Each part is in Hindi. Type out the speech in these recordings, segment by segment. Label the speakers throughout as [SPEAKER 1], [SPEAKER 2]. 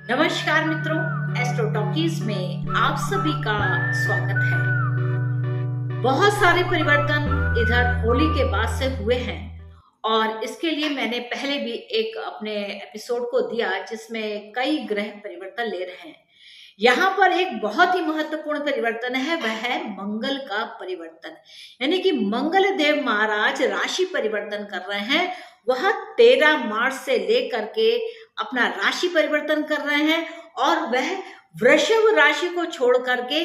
[SPEAKER 1] नमस्कार मित्रों, एस्ट्रो टॉकीज में आप सभी का स्वागत है। बहुत सारे परिवर्तन इधर होली के बाद से हुए हैं और इसके लिए मैंने पहले भी एक अपने एपिसोड को दिया जिसमें कई ग्रह परिवर्तन ले रहे हैं। यहाँ पर एक बहुत ही महत्वपूर्ण परिवर्तन है, वह है मंगल का परिवर्तन। यानी कि मंगल देव महाराज राशि परिवर्तन कर रहे हैं। वह 13 मार्च से लेकर के अपना राशि परिवर्तन कर रहे हैं और वह वृषभ राशि को छोड़ करके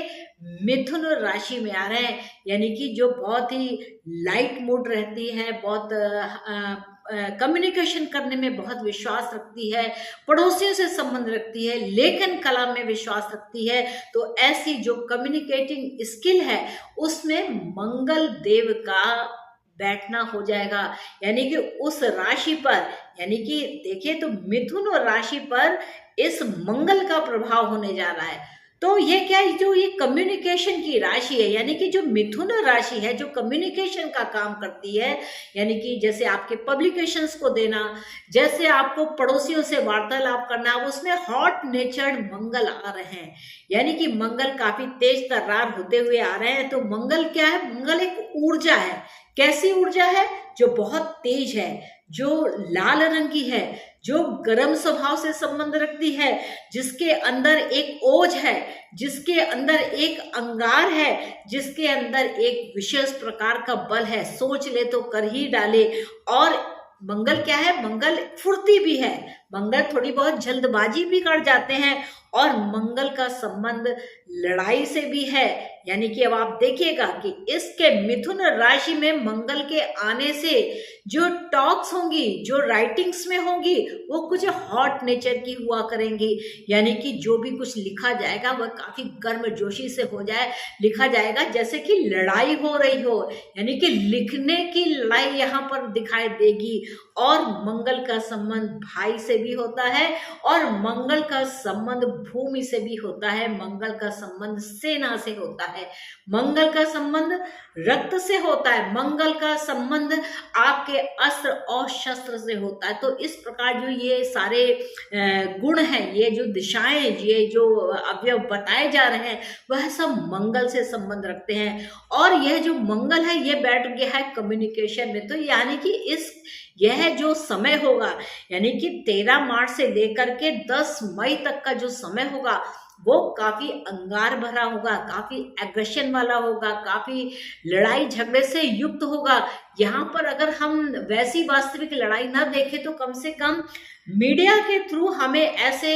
[SPEAKER 1] मिथुन राशि में आ रहे हैं। यानी कि जो बहुत ही लाइट मूड रहती है, बहुत कम्युनिकेशन करने में बहुत विश्वास रखती है, पड़ोसियों से संबंध रखती है, लेखन कला में विश्वास रखती है, तो ऐसी जो कम्युनिकेटिंग स्किल है उसमें मंगल देव का बैठना हो जाएगा। यानी कि उस राशि पर, यानी कि देखिए तो मिथुन राशि पर इस मंगल का प्रभाव होने जा रहा है। तो ये क्या है, जो ये कम्युनिकेशन की राशि है, यानी कि जो मिथुन राशि है जो कम्युनिकेशन का काम करती है, यानी कि जैसे आपके पब्लिकेशंस को देना, जैसे आपको पड़ोसियों से वार्तालाप करना, उसमें हॉट नेचर्ड मंगल आ रहे हैं। यानी कि मंगल काफी तेज तर्रार होते हुए आ रहे हैं। तो मंगल क्या है? मंगल एक ऊर्जा है। कैसी ऊर्जा है? जो बहुत तेज है, जो लाल रंग की है, जो गर्म स्वभाव से संबंध रखती है, जिसके अंदर एक ओज है, जिसके अंदर एक अंगार है, जिसके अंदर एक विशेष प्रकार का बल है, सोच ले तो कर ही डाले। और मंगल क्या है? मंगल फुर्ती भी है। मंगल थोड़ी बहुत जल्दबाजी भी कर जाते हैं और मंगल का संबंध लड़ाई से भी है। यानी कि अब आप देखिएगा कि इसके मिथुन राशि में मंगल के आने से जो टॉक्स होंगी, जो राइटिंग्स में होंगी, वो कुछ हॉट नेचर की हुआ करेंगी। यानी कि जो भी कुछ लिखा जाएगा वह काफी गर्मजोशी से हो जाए, लिखा जाएगा जैसे कि लड़ाई हो रही हो। यानी कि लिखने की लड़ाई यहाँ पर दिखाई देगी। और मंगल का संबंध भाई से भी होता है और मंगल का संबंध भूमि से भी होता है, मंगल का संबंध सेना से होता है, मंगल का संबंध रक्त से होता है, मंगल का संबंध आपके अस्त्र और शस्त्र से होता है। तो इस प्रकार जो ये सारे गुण हैं, ये जो दिशाएं, ये जो अवयव बताए जा रहे हैं, वह सब मंगल से संबंध रखते हैं। और यह जो मंगल है ये बैठ गया है कम्युनिकेशन में। तो यानी कि यह जो समय होगा, यानी कि 13 मार्च से लेकर के 10 मई तक का जो समय होगा वो काफी अंगार भरा होगा, काफी एग्रेशन वाला होगा, काफी लड़ाई झगड़े से युक्त होगा। यहाँ पर अगर हम वैसी वास्तविक लड़ाई ना देखें तो कम से कम मीडिया के थ्रू हमें ऐसे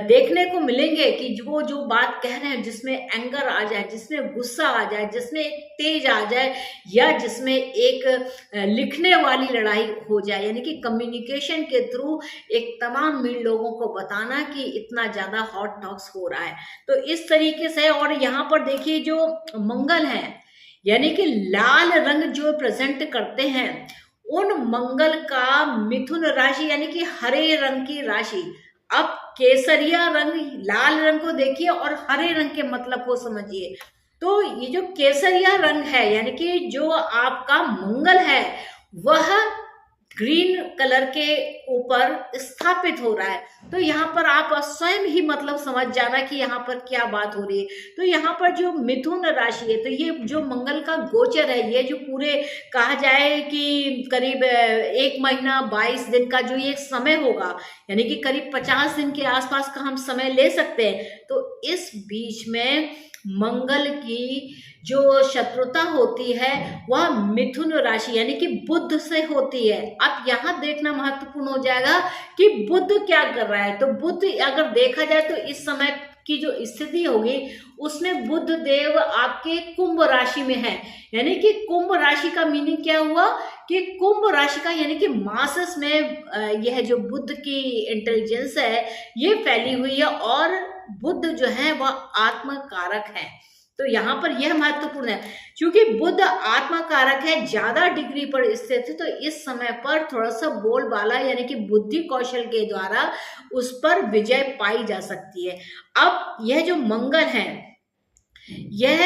[SPEAKER 1] देखने को मिलेंगे कि वो जो बात कह रहे हैं जिसमें एंगर आ जाए, जिसमें गुस्सा आ जाए, जिसमें एक तेज आ जाए, या जिसमें एक लिखने वाली लड़ाई हो जाए। यानी कि कम्युनिकेशन के थ्रू एक तमाम लोगों को बताना कि इतना ज्यादा हॉट टॉक्स हो रहा है। तो इस तरीके से, और यहाँ पर देखिए जो मंगल है, यानी कि लाल रंग जो प्रेजेंट करते हैं, उन मंगल का मिथुन राशि यानी कि हरे रंग की राशि। अब केसरिया रंग, लाल रंग को देखिए और हरे रंग के मतलब को समझिए। तो ये जो केसरिया रंग है, यानी कि जो आपका मंगल है, वह ग्रीन कलर के ऊपर स्थापित हो रहा है। तो यहाँ पर आप स्वयं ही मतलब समझ जाना कि यहाँ पर क्या बात हो रही है। तो यहाँ पर जो मिथुन राशि है, तो ये जो मंगल का गोचर है, ये जो पूरे कहा जाए कि करीब 1 महीना 22 दिन का जो ये समय होगा, यानी कि करीब 50 दिन के आसपास का हम समय ले सकते हैं। तो इस बीच में मंगल की जो शत्रुता होती है वह मिथुन राशि यानी कि बुध से होती है। अब यहाँ देखना महत्वपूर्ण हो जाएगा कि बुध क्या कर रहा है। तो बुध अगर देखा जाए तो इस समय की जो स्थिति होगी उसमें बुध देव आपके कुंभ राशि में है। यानी कि कुंभ राशि का मीनिंग क्या हुआ कि कुंभ राशि का यानी कि मासस में यह जो बुध की इंटेलिजेंस है ये फैली हुई है और बुध जो है वह आत्मकारक है। तो यहाँ पर यह महत्वपूर्ण है, क्योंकि बुध आत्मकारक है, ज्यादा डिग्री पर स्थित है। तो इस समय पर थोड़ा सा बोलबाला यानी कि बुद्धि कौशल के द्वारा उस पर विजय पाई जा सकती है। अब यह जो मंगल है, यह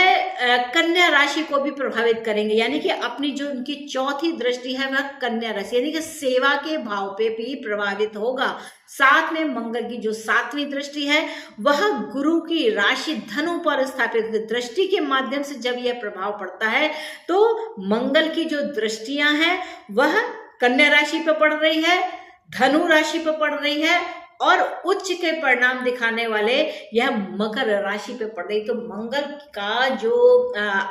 [SPEAKER 1] कन्या राशि को भी प्रभावित करेंगे, यानी कि अपनी जो उनकी चौथी दृष्टि है वह कन्या राशि यानी कि सेवा के भाव पे भी प्रभावित होगा। साथ में मंगल की जो सातवीं दृष्टि है वह गुरु की राशि धनु पर स्थापित दृष्टि के माध्यम से जब यह प्रभाव पड़ता है तो मंगल की जो दृष्टियां हैं वह कन्या राशि पर पड़ रही है, धनु राशि पर पड़ रही है और उच्च के परिणाम दिखाने वाले यह मकर राशि पे पड़ रही। तो मंगल का जो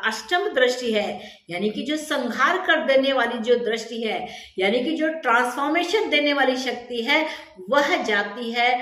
[SPEAKER 1] अष्टम दृष्टि है यानी कि जो संहार कर देने वाली जो दृष्टि है यानी कि जो ट्रांसफॉर्मेशन देने वाली शक्ति है वह जाती है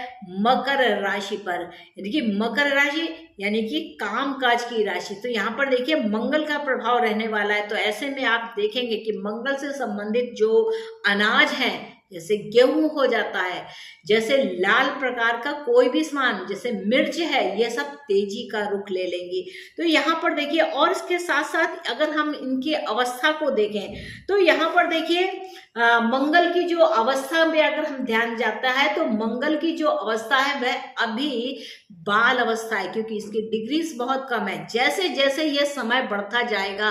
[SPEAKER 1] मकर राशि पर, यानी कि मकर राशि यानी कि कामकाज की राशि। तो यहाँ पर देखिए मंगल का प्रभाव रहने वाला है। तो ऐसे में आप देखेंगे कि मंगल से संबंधित जो अनाज है जैसे गेहूं हो जाता है, जैसे लाल प्रकार का कोई भी सामान जैसे मिर्च है, ये सब तेजी का रुख ले लेंगी। तो यहाँ पर देखिए और इसके साथ साथ अगर हम इनकी अवस्था को देखें तो यहाँ पर देखिए मंगल की जो अवस्था में अगर हम ध्यान जाता है तो मंगल की जो अवस्था है वह अभी बाल अवस्था है क्योंकि इसकी डिग्रीज बहुत कम है। जैसे जैसे ये समय बढ़ता जाएगा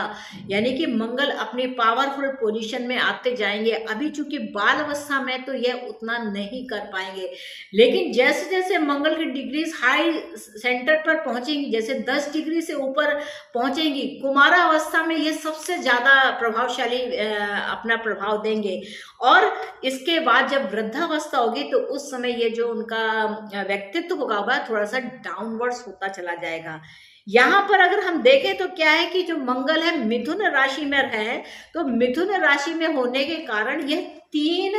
[SPEAKER 1] यानी कि मंगल अपनी पावरफुल पोजीशन में आते जाएंगे। अभी चूंकि बाल अवस्था में तो यह उतना नहीं कर पाएंगे, लेकिन जैसे जैसे मंगल की डिग्रीज हाई सेंटर पर पहुंचेंगी, जैसे 10 डिग्री से ऊपर पहुंचेंगी, कुमारा अवस्था में ये सबसे ज्यादा प्रभावशाली अपना प्रभाव देंगे। और इसके बाद जब वृद्धावस्था होगी तो उस समय ये जो उनका व्यक्तित्व होगा वह थोड़ा सा डाउनवर्ड्स होता चला जाएगा। यहाँ पर अगर हम देखें तो क्या है कि जो मंगल है मिथुन राशि में है, तो मिथुन राशि में होने के कारण यह 3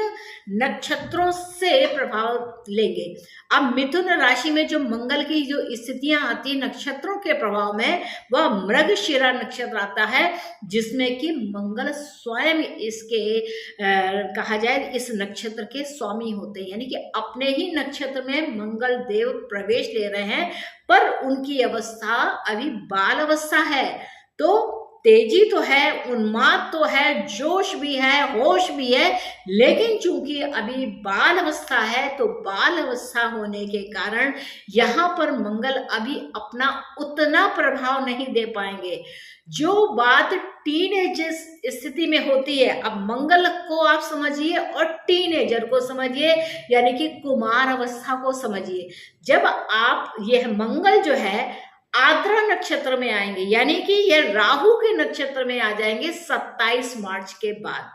[SPEAKER 1] नक्षत्रों से प्रभाव लेंगे। अब मिथुन राशि में जो मंगल की जो स्थितियां आती है नक्षत्रों के प्रभाव में वह मृगशिरा नक्षत्र आता है जिसमें कि मंगल स्वयं इसके कहा जाए इस नक्षत्र के स्वामी होते हैं, यानी कि अपने ही नक्षत्र में मंगल देव प्रवेश ले रहे हैं पर उनकी अवस्था अभी बाल अवस्था है। तो तेजी तो है, उन्माद तो है, जोश भी है, होश भी है, लेकिन चूंकि अभी बाल अवस्था है तो बाल अवस्था होने के कारण यहाँ पर मंगल अभी अपना उतना प्रभाव नहीं दे पाएंगे। जो बात टीनेजर स्थिति में होती है, अब मंगल को आप समझिए और टीनेजर को समझिए यानी कि कुमार अवस्था को समझिए। जब आप यह मंगल जो है आद्रा नक्षत्र में आएंगे यानी कि यह राहु के नक्षत्र में आ जाएंगे 27 मार्च के बाद।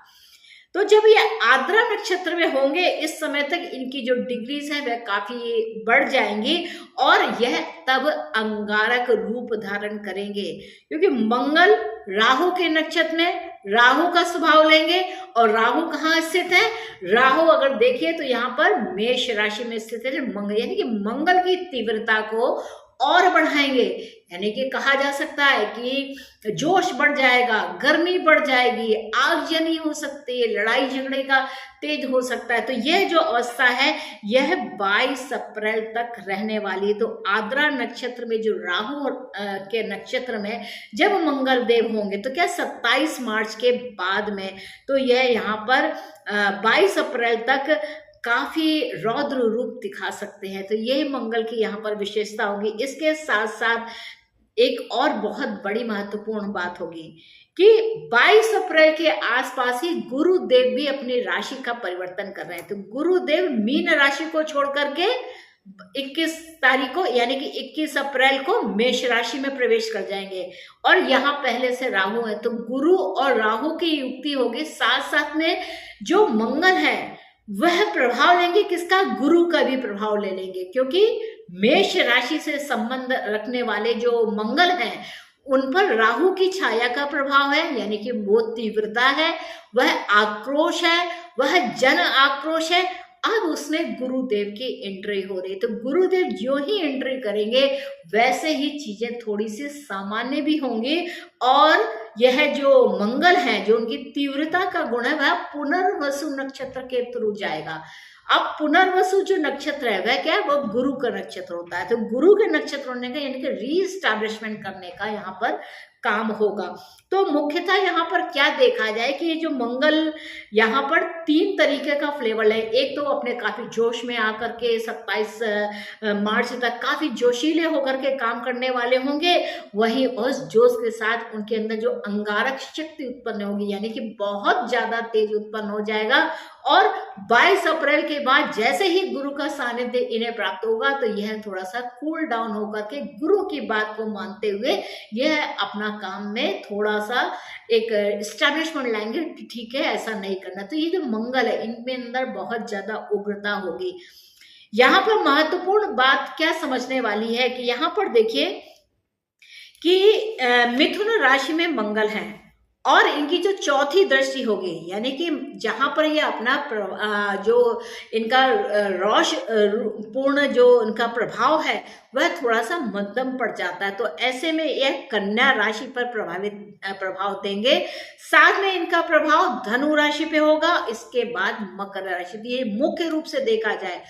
[SPEAKER 1] तो जब ये आद्रा नक्षत्र में होंगे इस समय तक इनकी जो डिग्रीज है वह काफी बढ़ जाएंगी और यह तब अंगारक रूप धारण करेंगे क्योंकि मंगल राहु के नक्षत्र में राहु का स्वभाव लेंगे। और राहु कहाँ स्थित है? राहु अगर देखिए तो यहाँ पर मेष राशि में स्थित है मंगल, यानी कि मंगल की तीव्रता को और बढ़ाएंगे, यानी कि कहा जा सकता है कि जोश बढ़ जाएगा, गर्मी बढ़ जाएगी, आगजनी हो सकती है, लड़ाई झगड़े का तेज हो सकता है। तो यह जो अवस्था है यह 22 अप्रैल तक रहने वाली है। तो आद्रा नक्षत्र में जो राहु के नक्षत्र में जब मंगल देव होंगे तो क्या 27 मार्च के बाद में तो यह यहाँ पर 22 अप्रैल तक काफी रौद्र रूप दिखा सकते हैं। तो ये मंगल की यहाँ पर विशेषता होगी। इसके साथ साथ एक और बहुत बड़ी महत्वपूर्ण बात होगी कि 22 अप्रैल के आसपास ही गुरुदेव भी अपनी राशि का परिवर्तन कर रहे हैं। तो गुरुदेव मीन राशि को छोड़ करके 21 तारीख को यानी कि 21 अप्रैल को मेष राशि में प्रवेश कर जाएंगे और यहाँ पहले से राहु है। तो गुरु और राहु की युक्ति होगी, साथ साथ में जो मंगल है वह प्रभाव लेंगे किसका? गुरु का भी प्रभाव ले लेंगे क्योंकि मेष राशि से संबंध रखने वाले जो मंगल हैं उन पर राहु की छाया का प्रभाव है, यानी कि वो तीव्रता है, वह आक्रोश है, वह जन आक्रोश है। अब उसमें गुरुदेव की एंट्री हो रही है। तो गुरुदेव जो ही एंट्री करेंगे वैसे ही चीजें थोड़ी सी सामान्य भी होंगी और यह जो मंगल है जो उनकी तीव्रता का गुण है वह पुनर्वसु नक्षत्र के थ्रू जाएगा। अब पुनर्वसु जो नक्षत्र है वह क्या है? वो गुरु का नक्षत्र होता है। तो गुरु के नक्षत्र होने का यानी कि रीस्टैब्लिशमेंट करने का यहाँ पर काम होगा। तो मुख्यतः यहाँ पर क्या देखा जाए कि ये जो मंगल यहाँ पर 3 तरीके का फ्लेवर है। एक तो अपने काफी जोश में आकर के 27 मार्च तक काफी जोशीले होकर के काम करने वाले होंगे, वहीं उस जोश के साथ उनके अंदर जो अंगारक शक्ति उत्पन्न होगी, यानी कि बहुत ज्यादा तेज उत्पन्न हो जाएगा। और 22 अप्रैल के बाद जैसे ही गुरु का सानिध्य इन्हें प्राप्त होगा तो यह थोड़ा सा कूल डाउन होकर के गुरु की बात को मानते हुए यह अपना काम में थोड़ा सा एक एस्टैब्लिशमेंट लाएंगे कि ठीक है ऐसा नहीं करना। तो ये जो मंगल है इनके अंदर बहुत ज्यादा उग्रता होगी। यहाँ पर महत्वपूर्ण बात क्या समझने वाली है कि यहाँ पर देखिए कि मिथुन राशि में मंगल है और इनकी जो चौथी दृष्टि होगी, यानी कि जहां पर ये अपना जो इनका रोश पूर्ण जो इनका प्रभाव है वह थोड़ा सा मध्यम पड़ जाता है। तो ऐसे में यह कन्या राशि पर प्रभाव देंगे। साथ में इनका प्रभाव धनु राशि पे होगा, इसके बाद मकर राशि। ये मुख्य रूप से देखा जाए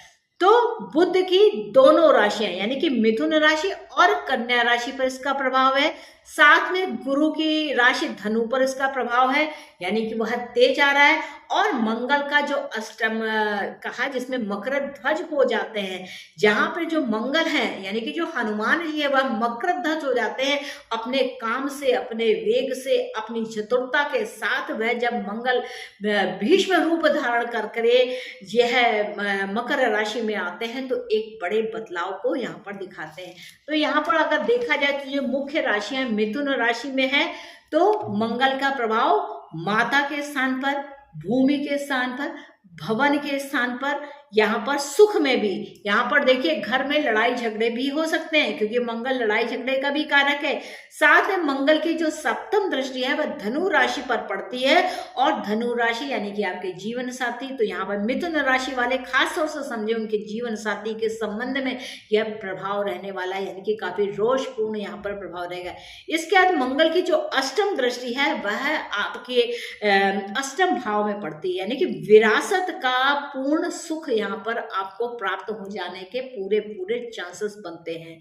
[SPEAKER 1] तो बुध की दोनों राशियां यानी कि मिथुन राशि और कन्या राशि पर इसका प्रभाव है। साथ में गुरु की राशि धनु पर इसका प्रभाव है, यानी कि वह तेज आ रहा है। और मंगल का जो अष्टम कहा जिसमें मकर ध्वज हो जाते हैं, जहां पर जो मंगल है यानी कि जो हनुमान जी है वह मकर ध्वज हो जाते हैं अपने काम से, अपने वेग से, अपनी चतुरता के साथ। वह जब मंगल भीष्म रूप धारण कर करे यह मकर राशि में आते हैं तो एक बड़े बदलाव को यहाँ पर दिखाते हैं। तो यहाँ पर अगर देखा जाए तो जो मुख्य राशियां मिथुन राशि में है तो मंगल का प्रभाव माता के स्थान पर, भूमि के स्थान पर, भवन के स्थान पर, यहाँ पर सुख में भी। यहाँ पर देखिए घर में लड़ाई झगड़े भी हो सकते हैं क्योंकि मंगल लड़ाई झगड़े का भी कारक है। साथ में मंगल की जो सप्तम दृष्टि है वह धनु राशि पर पड़ती है और धनु राशि यानी कि आपके जीवन साथी। तो यहाँ पर मिथुन राशि वाले खास तौर से समझे उनके जीवन साथी के संबंध में यह प्रभाव रहने वाला है, यानी कि काफी रोषपूर्ण यहाँ पर प्रभाव रहेगा। इसके बाद मंगल की जो अष्टम दृष्टि है वह आपके अष्टम भाव में पड़ती है, यानी कि विरासत का पूर्ण सुख यहाँ पर आपको प्राप्त हो जाने के पूरे चांसेस बनते हैं।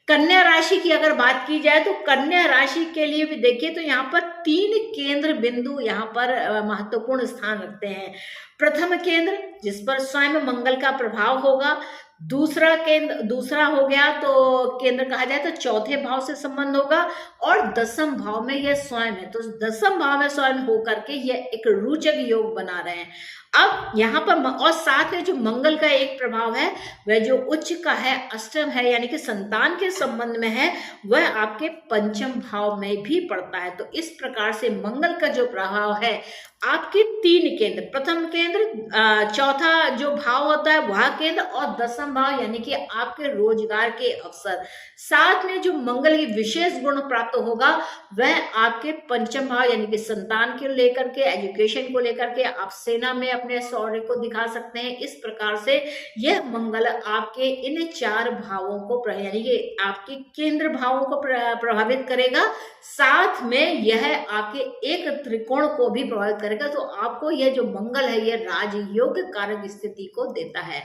[SPEAKER 1] कन्या राशि की अगर बात की जाए तो कन्या राशि के लिए भी देखिए तो यहाँ पर 3 केंद्र बिंदु यहाँ पर महत्वपूर्ण स्थान रखते हैं। प्रथम केंद्र जिस पर स्वयं मंगल का प्रभाव होगा, दूसरा हो गया तो केंद्र कहा जाए तो चौथे भाव से संबंध होगा और दसम भाव में यह स्वयं है। तो दसम भाव में स्वयं होकर के यह एक रोचक योग बना रहे हैं। अब यहाँ पर और साथ में जो मंगल का एक प्रभाव है वह जो उच्च का है, अष्टम है, यानी कि संतान के संबंध में है, वह आपके पंचम भाव में भी पड़ता है। तो इस प्रकार से मंगल का जो प्रभाव है आपके 3 केंद्र, प्रथम केंद्र, चौथा जो भाव होता है वह केंद्र और दसम भाव यानी कि आपके रोजगार के अवसर। साथ में जो मंगल की विशेष गुण प्राप्त होगा वह आपके पंचम भाव यानी कि संतान को लेकर के, एजुकेशन को लेकर के, आप सेना में अपने शौर्य को दिखा सकते हैं। इस प्रकार से यह मंगल आपके इन 4 भावों को यानी कि आपके केंद्र भावों को प्रभावित करेगा। साथ में यह आपके एक त्रिकोण को भी प्रभावित करेगा। तो आपको यह जो मंगल है यह राजयोग कारक स्थिति को देता है।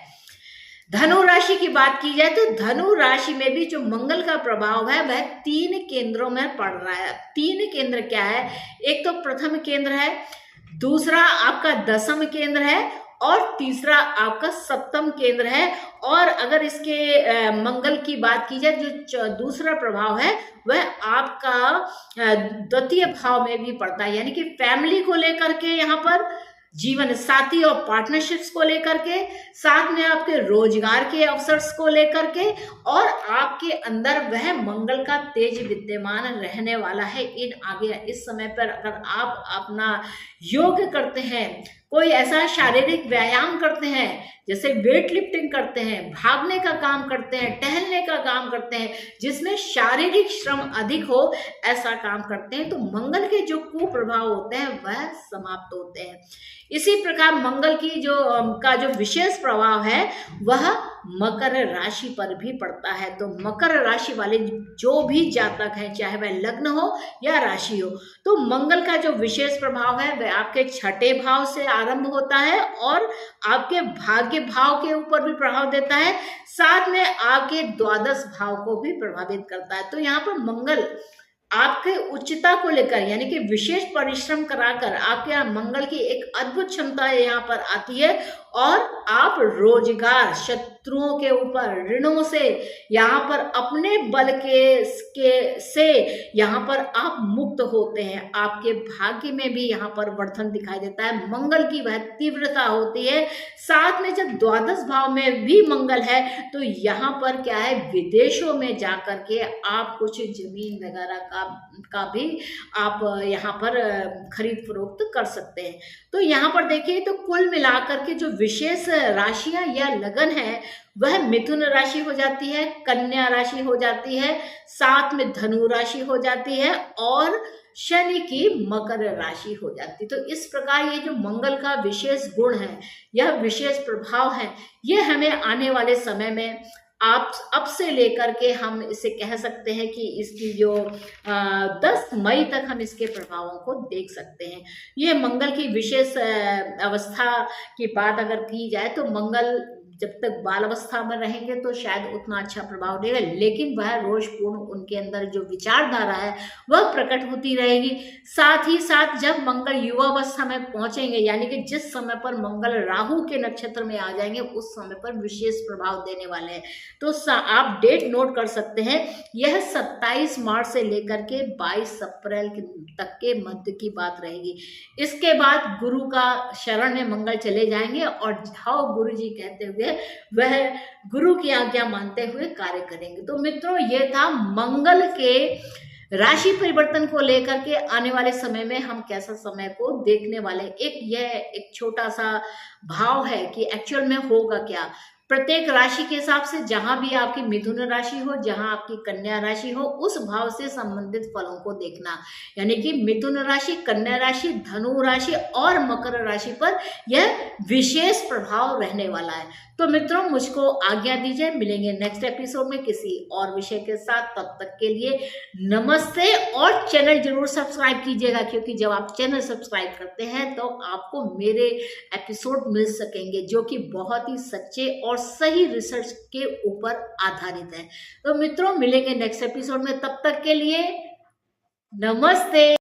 [SPEAKER 1] धनु राशि की बात की जाए तो धनु राशि में भी जो मंगल का प्रभाव है वह 3 केंद्रों में पड़ रहा है। 3 केंद्र क्या है? एक तो प्रथम केंद्र है, दूसरा आपका दसम केंद्र है और तीसरा आपका सप्तम केंद्र है। और अगर इसके मंगल की बात की जाए जो दूसरा प्रभाव है वह आपका द्वितीय भाव में भी पड़ता है, यानी कि फैमिली को लेकर के, यहाँ पर जीवन साथी और पार्टनरशिप्स को लेकर के, साथ में आपके रोजगार के अवसर्स को लेकर के, और आपके अंदर वह मंगल का तेज विद्यमान रहने वाला है। इन आगे इस समय पर अगर आप अपना योग करते हैं, कोई ऐसा शारीरिक व्यायाम करते हैं जैसे वेट लिफ्टिंग करते हैं, भागने का काम करते हैं, टहलने का काम करते हैं जिसमें शारीरिक श्रम अधिक हो, ऐसा काम करते हैं तो मंगल के जो कुप्रभाव होते हैं वह समाप्त होते हैं। इसी प्रकार मंगल की जो विशेष प्रभाव है वह मकर राशि पर भी पड़ता है। तो मकर राशि वाले जो भी जातक हैं, चाहे वह लग्न हो या राशि हो, तो मंगल का जो विशेष प्रभाव है वह आपके 6ठे भाव से आरंभ होता है और आपके भाग्य भाव के ऊपर भी प्रभाव देता है, साथ में आपके द्वादश भाव को भी प्रभावित करता है। तो यहाँ पर मंगल आपके उच्चता को लेकर यानी कि विशेष परिश्रम कराकर आपके यहाँ मंगल की एक अद्भुत क्षमता यहाँ पर आती है और आप रोजगार, शत्रुओं के ऊपर, ऋणों से यहाँ पर अपने बल से यहाँ पर आप मुक्त होते हैं। आपके भाग्य में भी यहाँ पर वर्धन दिखाई देता है, मंगल की वह तीव्रता होती है। साथ में जब द्वादश भाव में भी मंगल है तो यहाँ पर क्या है, विदेशों में जाकर के आप कुछ जमीन वगैरह का भी आप यहाँ पर खरीद फरोख्त कर सकते हैं। तो यहाँ पर देखिए तो कुल मिलाकर के जो विशेष राशियां या लगन है वह मिथुन राशि हो जाती है, कन्या राशि हो जाती है, साथ में धनु राशि हो जाती है और शनि की मकर राशि हो जाती है। तो इस प्रकार ये जो मंगल का विशेष गुण है, यह विशेष प्रभाव है, ये हमें आने वाले समय में आप अब से लेकर के हम इसे कह सकते हैं कि इसकी जो 10 मई तक हम इसके प्रभावों को देख सकते हैं। ये मंगल की विशेष अवस्था की बात अगर की जाए तो मंगल जब तक बाल अवस्था में रहेंगे तो शायद उतना अच्छा प्रभाव देगा, लेकिन वह रोषपूर्ण उनके अंदर जो विचारधारा है वह प्रकट होती रहेगी। साथ ही साथ जब मंगल युवावस्था में पहुंचेंगे यानी कि जिस समय पर मंगल राहु के नक्षत्र में आ जाएंगे उस समय पर विशेष प्रभाव देने वाले हैं। तो आप डेट नोट कर सकते हैं, यह 27 मार्च से लेकर के 22 अप्रैल तक के मध्य की बात रहेगी। इसके बाद गुरु का शरण में मंगल चले जाएंगे और जाओ गुरु जी कहते हुए वह गुरु की आज्ञा मानते हुए कार्य करेंगे। तो मित्रों, ये था मंगल के राशि परिवर्तन को लेकर के आने वाले समय में हम कैसा समय को देखने वाले। एक छोटा सा भाव है कि एक्चुअल में होगा क्या। प्रत्येक राशि के हिसाब से जहां भी आपकी मिथुन राशि हो, जहां आपकी कन्या राशि हो, उस भाव से संबंधित फलों को देखना, यानी कि मिथुन राशि, कन्या राशि, धनु राशि और मकर राशि पर यह विशेष प्रभाव रहने वाला है। तो मित्रों, मुझको आज्ञा दीजिए, मिलेंगे नेक्स्ट एपिसोड में किसी और विषय के साथ। तब तक के लिए नमस्ते और चैनल जरूर सब्सक्राइब कीजिएगा, क्योंकि जब आप चैनल सब्सक्राइब करते हैं तो आपको मेरे एपिसोड मिल सकेंगे जो कि बहुत ही सच्चे और सही रिसर्च के ऊपर आधारित है। तो मित्रों, मिलेंगे नेक्स्ट एपिसोड में, तब तक के लिए नमस्ते।